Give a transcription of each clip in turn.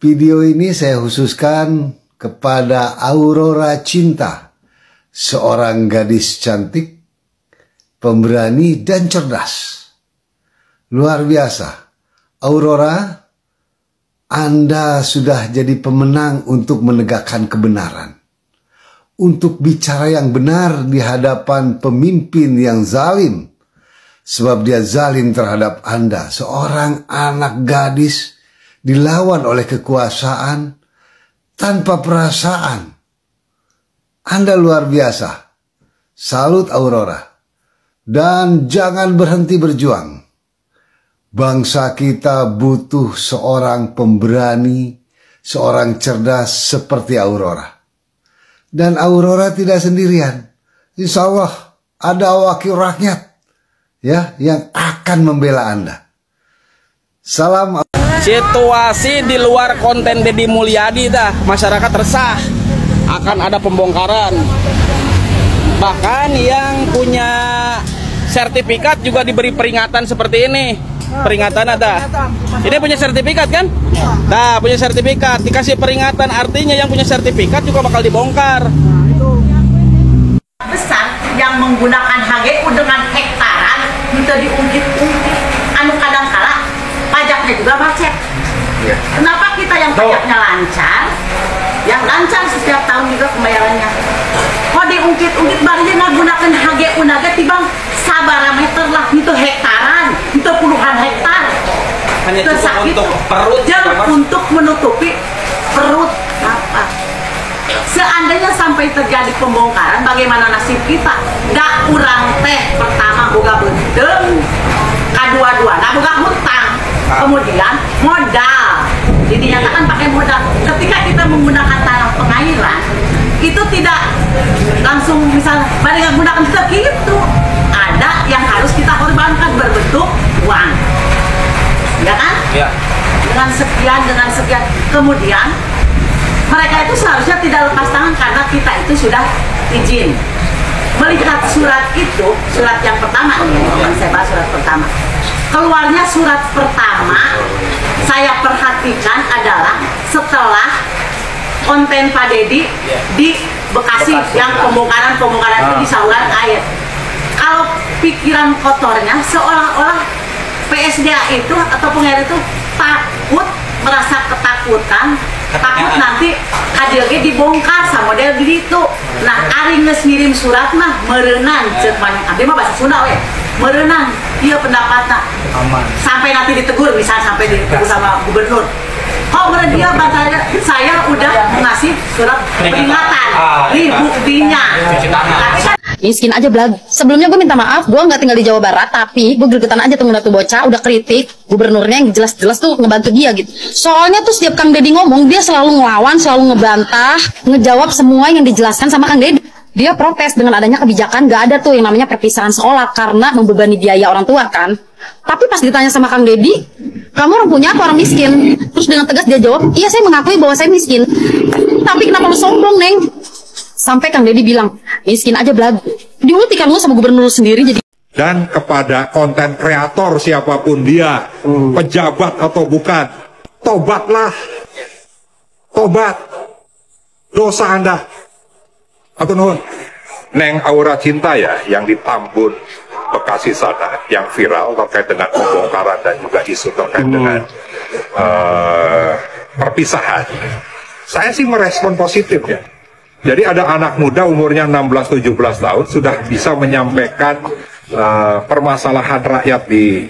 Video ini saya khususkan kepada Aurora Cinta, seorang gadis cantik, pemberani dan cerdas. Luar biasa. Aurora, Anda sudah jadi pemenang untuk menegakkan kebenaran. Untuk bicara yang benar di hadapan pemimpin yang zalim. Sebab dia zalim terhadap Anda, seorang anak gadis dilawan oleh kekuasaan tanpa perasaan. Anda luar biasa. Salut Aurora. Dan jangan berhenti berjuang. Bangsa kita butuh seorang pemberani, seorang cerdas seperti Aurora. Dan Aurora tidak sendirian. Insya Allah ada wakil rakyat ya yang akan membela Anda. Salam. Situasi di luar konten Deddy Mulyadi dah, masyarakat resah akan ada pembongkaran. Bahkan yang punya sertifikat juga diberi peringatan seperti ini. Peringatan ada. Ini punya sertifikat kan? Nah, punya sertifikat, dikasih peringatan, artinya yang punya sertifikat juga bakal dibongkar. Besar yang menggunakan HGU dengan hektaran itu diungkit-ungkit. Anu kadang-kala pajaknya juga macet. Kenapa kita yang pajaknya lancar? Yang lancar setiap tahun juga pembayarannya. Kok diungkit-ungkit barinya menggunakan HGU naga tibang sabara meter lah, itu hektaran, itu puluhan hektar. Hanya cukup untuk perut, untuk menutupi perut apa? Seandainya sampai terjadi pembongkaran, bagaimana nasib kita? Gak kurang teh pertama boga benteng, kedua-dua nah boga hutang, kemudian modal. Jadi nyatakan pakai modal. Ketika kita menggunakan tanah pengairan, itu tidak langsung misalnya banding menggunakan kita gitu. Ada yang harus kita korbankan berbentuk uang, ya kan? Ya. Dengan sekian, kemudian mereka itu seharusnya tidak lepas tangan karena kita itu sudah izin. Melihat surat itu, surat yang pertama nih, yang saya bahas surat pertama. Keluarnya surat pertama, saya perhatikan adalah setelah konten Pak Deddy di Bekasi yang pembongkaran itu di saluran air. Kalau pikiran kotornya seolah-olah PSDA itu atau pengair itu takut, merasa ketakutan, takut nanti KDLG dibongkar sama model gitu. Nah, ari geus ngirim surat mah meureunang ceuk mah abdi mah bahasa Sunda we. Meureunang ieu pendapatna. Aman. Sampai nanti ditegur, misal sampai ditegur sama gubernur. Oh, berarti dia saya udah ngasih surat peringatan, ini buktinya. Miskin aja belag. Sebelumnya gue minta maaf, gue nggak tinggal di Jawa Barat, tapi gue gregetan aja tuh ngeliat tuh bocah, udah kritik gubernurnya yang jelas-jelas tuh ngebantu dia gitu. Soalnya tuh setiap Kang Deddy ngomong, dia selalu ngelawan, selalu ngebantah, ngejawab semua yang dijelaskan sama Kang Deddy. Dia protes dengan adanya kebijakan, gak ada tuh yang namanya perpisahan sekolah karena membebani biaya orang tua kan. Tapi pas ditanya sama Kang Deddy, kamu orang punya apa orang miskin? Terus dengan tegas dia jawab, iya saya mengakui bahwa saya miskin. Tapi kenapa lu sombong, Neng? Sampai Kang Deddy bilang, miskin aja belag. Diultikan lu sama gubernur sendiri jadi. Dan kepada konten kreator siapapun dia, pejabat atau bukan, tobatlah. Tobat. Dosa Anda. Atau nuhun. Neng Aura Cinta ya, yang di Tambun Bekasi sana, yang viral terkait dengan pembongkaran dan juga isu terkait dengan perpisahan. Saya sih merespon positif ya. Jadi ada anak muda umurnya 16-17 tahun sudah bisa menyampaikan permasalahan rakyat di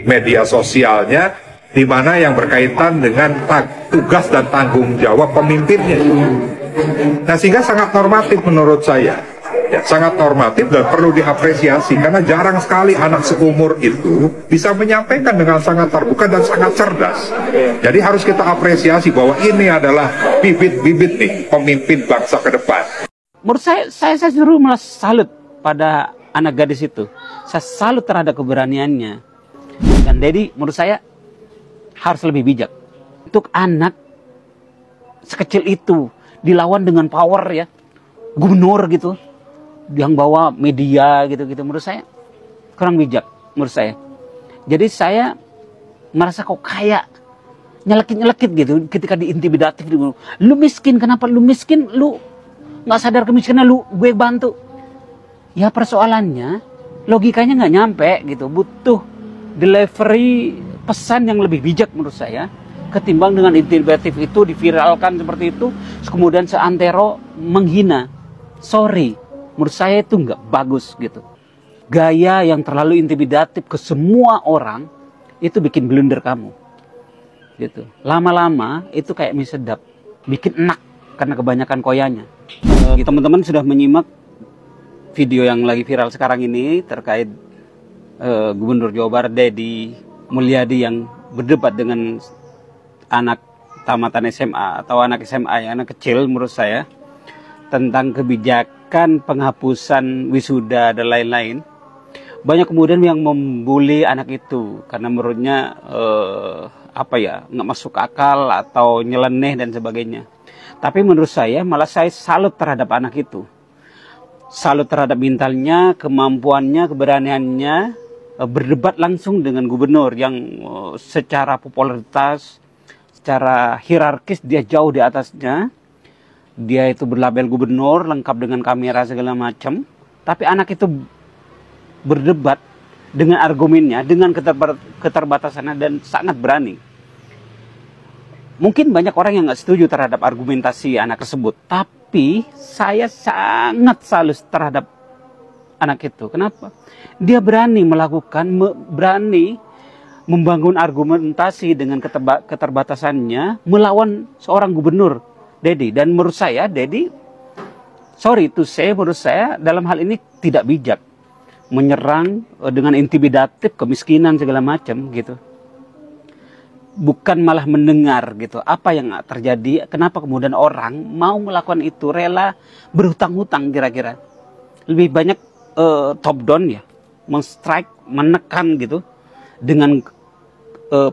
media sosialnya, di mana yang berkaitan dengan tugas dan tanggung jawab pemimpinnya. Nah, sehingga sangat normatif menurut saya, ya, sangat normatif dan perlu diapresiasi karena jarang sekali anak seumur itu bisa menyampaikan dengan sangat terbuka dan sangat cerdas. Jadi harus kita apresiasi bahwa ini adalah bibit-bibit nih pemimpin bangsa ke depan. Menurut saya justru malah salut pada anak gadis itu. Saya salut terhadap keberaniannya. Dan Deddy menurut saya harus lebih bijak. Untuk anak sekecil itu dilawan dengan power ya, gubernur gitu, yang bawa media gitu-gitu, menurut saya kurang bijak menurut saya. Jadi saya merasa kok kayak nyelekit gitu ketika diintimidatif. Lu miskin, kenapa lu miskin? Lu nggak sadar kemiskinan lu, gue bantu. Ya persoalannya logikanya nggak nyampe gitu, butuh delivery pesan yang lebih bijak menurut saya ketimbang dengan intimidatif itu diviralkan seperti itu, kemudian seantero menghina. Sorry, menurut saya itu nggak bagus gitu. Gaya yang terlalu intimidatif ke semua orang itu bikin blunder kamu gitu. Lama-lama itu kayak mie sedap, bikin enak karena kebanyakan koyanya. Teman-teman sudah menyimak video yang lagi viral sekarang ini terkait Gubernur Jawa Barat Deddy Mulyadi yang berdebat dengan anak tamatan SMA atau anak SMA ya, anak kecil menurut saya, tentang kebijakan penghapusan wisuda dan lain-lain. Banyak kemudian yang membuli anak itu karena menurutnya nggak masuk akal atau nyeleneh dan sebagainya. Tapi menurut saya malah saya salut terhadap anak itu. Salut terhadap mentalnya, kemampuannya, keberaniannya berdebat langsung dengan gubernur yang secara popularitas, secara hierarkis dia jauh di atasnya. Dia itu berlabel gubernur, lengkap dengan kamera segala macam. Tapi anak itu berdebat dengan argumennya, dengan keterbatasannya dan sangat berani. Mungkin banyak orang yang nggak setuju terhadap argumentasi anak tersebut, tapi saya sangat salut terhadap anak itu. Kenapa? Dia berani melakukan, berani membangun argumentasi dengan keterbatasannya melawan seorang gubernur, Deddy. Dan menurut saya, Deddy, sorry to say, menurut saya dalam hal ini tidak bijak menyerang dengan intimidatif kemiskinan segala macam gitu. Bukan malah mendengar gitu apa yang terjadi, kenapa kemudian orang mau melakukan itu, rela berhutang-hutang kira-kira. Lebih banyak top down ya, men-strike, menekan gitu dengan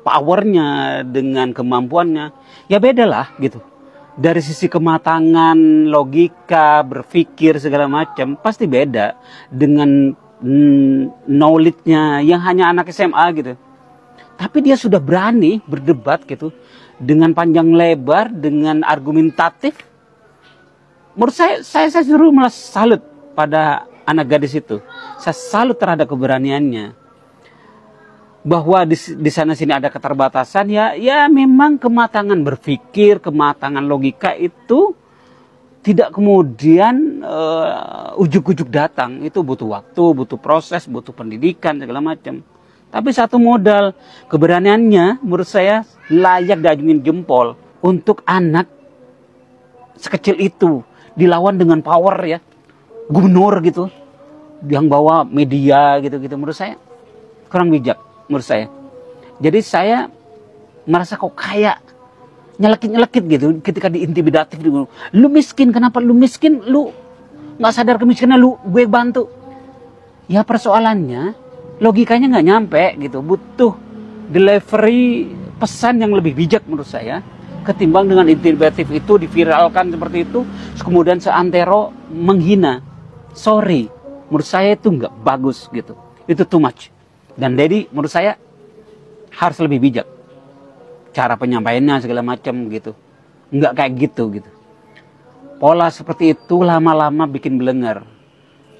powernya, dengan kemampuannya. Ya beda lah gitu. Dari sisi kematangan, logika, berpikir segala macam pasti beda dengan knowledge-nya yang hanya anak SMA gitu. Tapi dia sudah berani berdebat gitu dengan panjang lebar, dengan argumentatif. Menurut saya justru malah salut pada anak gadis itu. Saya salut terhadap keberaniannya. Bahwa di sana sini ada keterbatasan, ya memang kematangan berpikir, kematangan logika itu tidak kemudian ujuk-ujuk datang. Itu butuh waktu, butuh proses, butuh pendidikan segala macam. Tapi satu modal keberaniannya menurut saya layak diacungin jempol untuk anak sekecil itu dilawan dengan power ya, gubernur gitu, yang bawa media gitu-gitu. Menurut saya kurang bijak menurut saya. Jadi saya merasa kok kayak nyelekit gitu ketika diintimidatif. Lu miskin, kenapa lu miskin? Lu nggak sadar kemiskinan lu, gue bantu. Ya persoalannya logikanya nggak nyampe gitu, butuh delivery pesan yang lebih bijak menurut saya ketimbang dengan intimidatif itu diviralkan seperti itu, kemudian seantero menghina. Sorry, menurut saya itu nggak bagus gitu, itu too much. Dan Deddy menurut saya harus lebih bijak cara penyampaiannya segala macam gitu, nggak kayak gitu. Pola seperti itu lama-lama bikin belenger.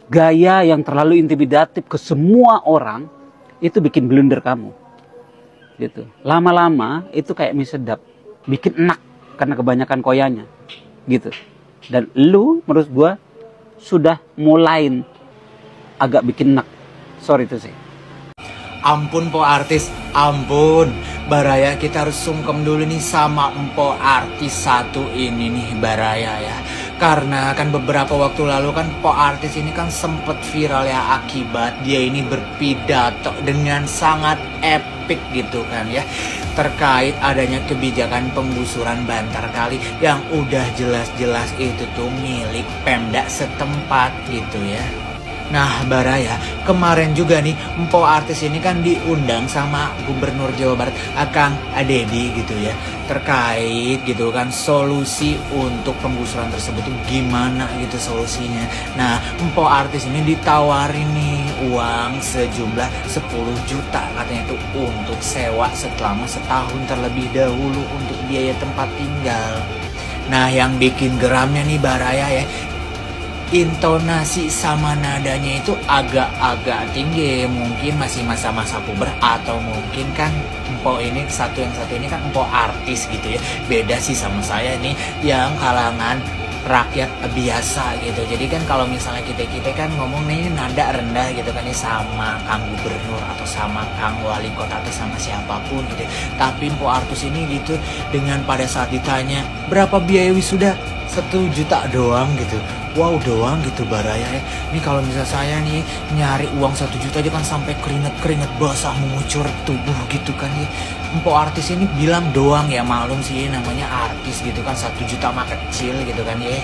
Gaya yang terlalu intimidatif ke semua orang itu bikin blunder kamu gitu. Lama-lama itu kayak mie sedap, bikin enak karena kebanyakan koyanya gitu. Dan lu menurut gua sudah mulai agak bikin enak. Sorry to say. Ampun po artis, ampun. Baraya kita harus sungkem dulu nih sama empo artis satu ini nih Baraya ya. Karena kan beberapa waktu lalu kan po artis ini kan sempet viral ya akibat dia ini berpidato dengan sangat epic gitu kan ya. Terkait adanya kebijakan penggusuran Bantar Kali yang udah jelas-jelas itu tuh milik Pemda setempat gitu ya. Nah, Baraya, kemarin juga nih Empo artis ini kan diundang sama Gubernur Jawa Barat Akang Deddy gitu ya, terkait gitu kan solusi untuk penggusuran tersebut tuh gimana gitu solusinya. Nah, Empo artis ini ditawarin nih uang sejumlah 10 juta katanya itu untuk sewa selama setahun terlebih dahulu untuk biaya tempat tinggal. Nah, yang bikin geramnya nih Baraya ya, intonasi sama nadanya itu agak-agak tinggi, mungkin masih masa-masa puber, atau mungkin kan Empo ini yang satu ini kan Empo artis gitu ya, beda sih sama saya nih yang kalangan rakyat biasa gitu. Jadi kan kalau misalnya kita kan ngomong nih nada rendah gitu kan nih sama Kang Gubernur atau sama Kang Wali Kota atau sama siapapun gitu. Tapi Empo artis ini gitu dengan pada saat ditanya berapa biaya wisuda, 1 juta doang gitu. Wow, doang gitu Baraya ya. Ini kalau misalnya saya nih nyari uang 1 juta aja kan sampai keringet basah mengucur tubuh gitu kan ya. Empo artis ini bilang doang ya, maklum sih namanya artis gitu kan, 1 juta mah kecil gitu kan ya.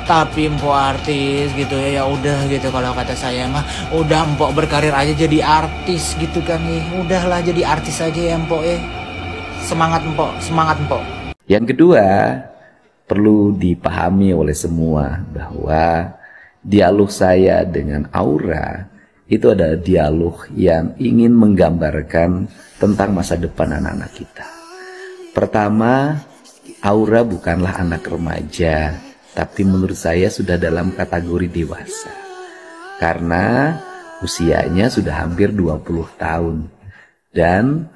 Tapi Empo artis gitu ya, ya udah gitu kalau kata saya mah udah Empo berkarir aja jadi artis gitu kan ya. Udahlah jadi artis aja ya Empo ya. Semangat Empo, semangat Empo. Yang kedua, perlu dipahami oleh semua bahwa dialog saya dengan Aura itu adalah dialog yang ingin menggambarkan tentang masa depan anak-anak kita. Pertama, Aura bukanlah anak remaja, tapi menurut saya sudah dalam kategori dewasa. Karena usianya sudah hampir 20 tahun. Dan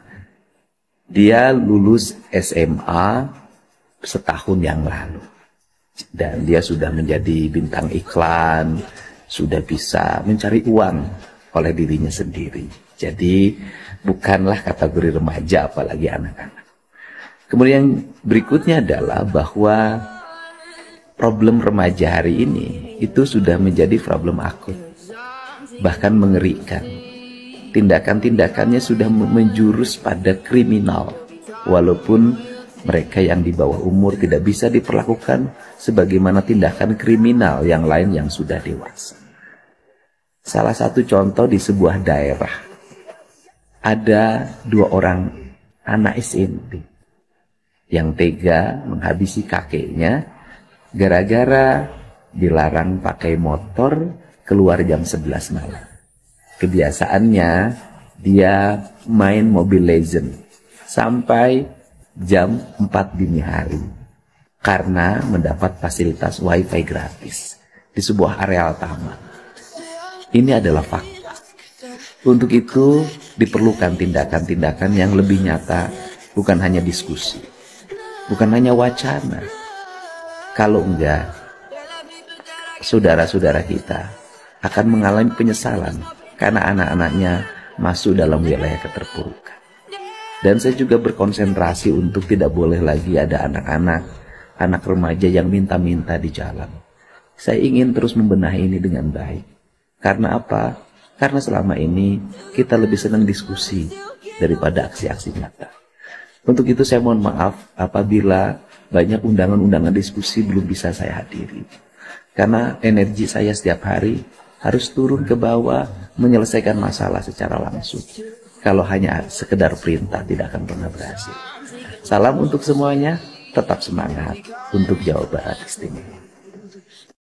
dia lulus SMA setahun yang lalu, dan dia sudah menjadi bintang iklan, sudah bisa mencari uang oleh dirinya sendiri. Jadi bukanlah kategori remaja apalagi anak-anak. Kemudian berikutnya adalah bahwa problem remaja hari ini itu sudah menjadi problem akut, bahkan mengerikan. Tindakan-tindakannya sudah menjurus pada kriminal, walaupun mereka yang di bawah umur tidak bisa diperlakukan sebagaimana tindakan kriminal yang lain yang sudah dewasa. Salah satu contoh di sebuah daerah, ada 2 orang anak SMP yang tega menghabisi kakeknya gara-gara dilarang pakai motor keluar jam 11 malam. Kebiasaannya dia main Mobile Legends sampai jam 4 dini hari karena mendapat fasilitas wifi gratis di sebuah areal taman. Ini adalah fakta. Untuk itu diperlukan tindakan-tindakan yang lebih nyata, bukan hanya diskusi, bukan hanya wacana. Kalau enggak, saudara-saudara kita akan mengalami penyesalan karena anak-anaknya masuk dalam wilayah keterpurukan. Dan saya juga berkonsentrasi untuk tidak boleh lagi ada anak remaja yang minta-minta di jalan. Saya ingin terus membenahi ini dengan baik. Karena apa? Karena selama ini kita lebih senang diskusi daripada aksi-aksi nyata. Untuk itu saya mohon maaf apabila banyak undangan-undangan diskusi belum bisa saya hadiri. Karena energi saya setiap hari harus turun ke bawah menyelesaikan masalah secara langsung. Kalau hanya sekedar perintah tidak akan pernah berhasil. Salam untuk semuanya, tetap semangat untuk Jawa Barat Istimewa.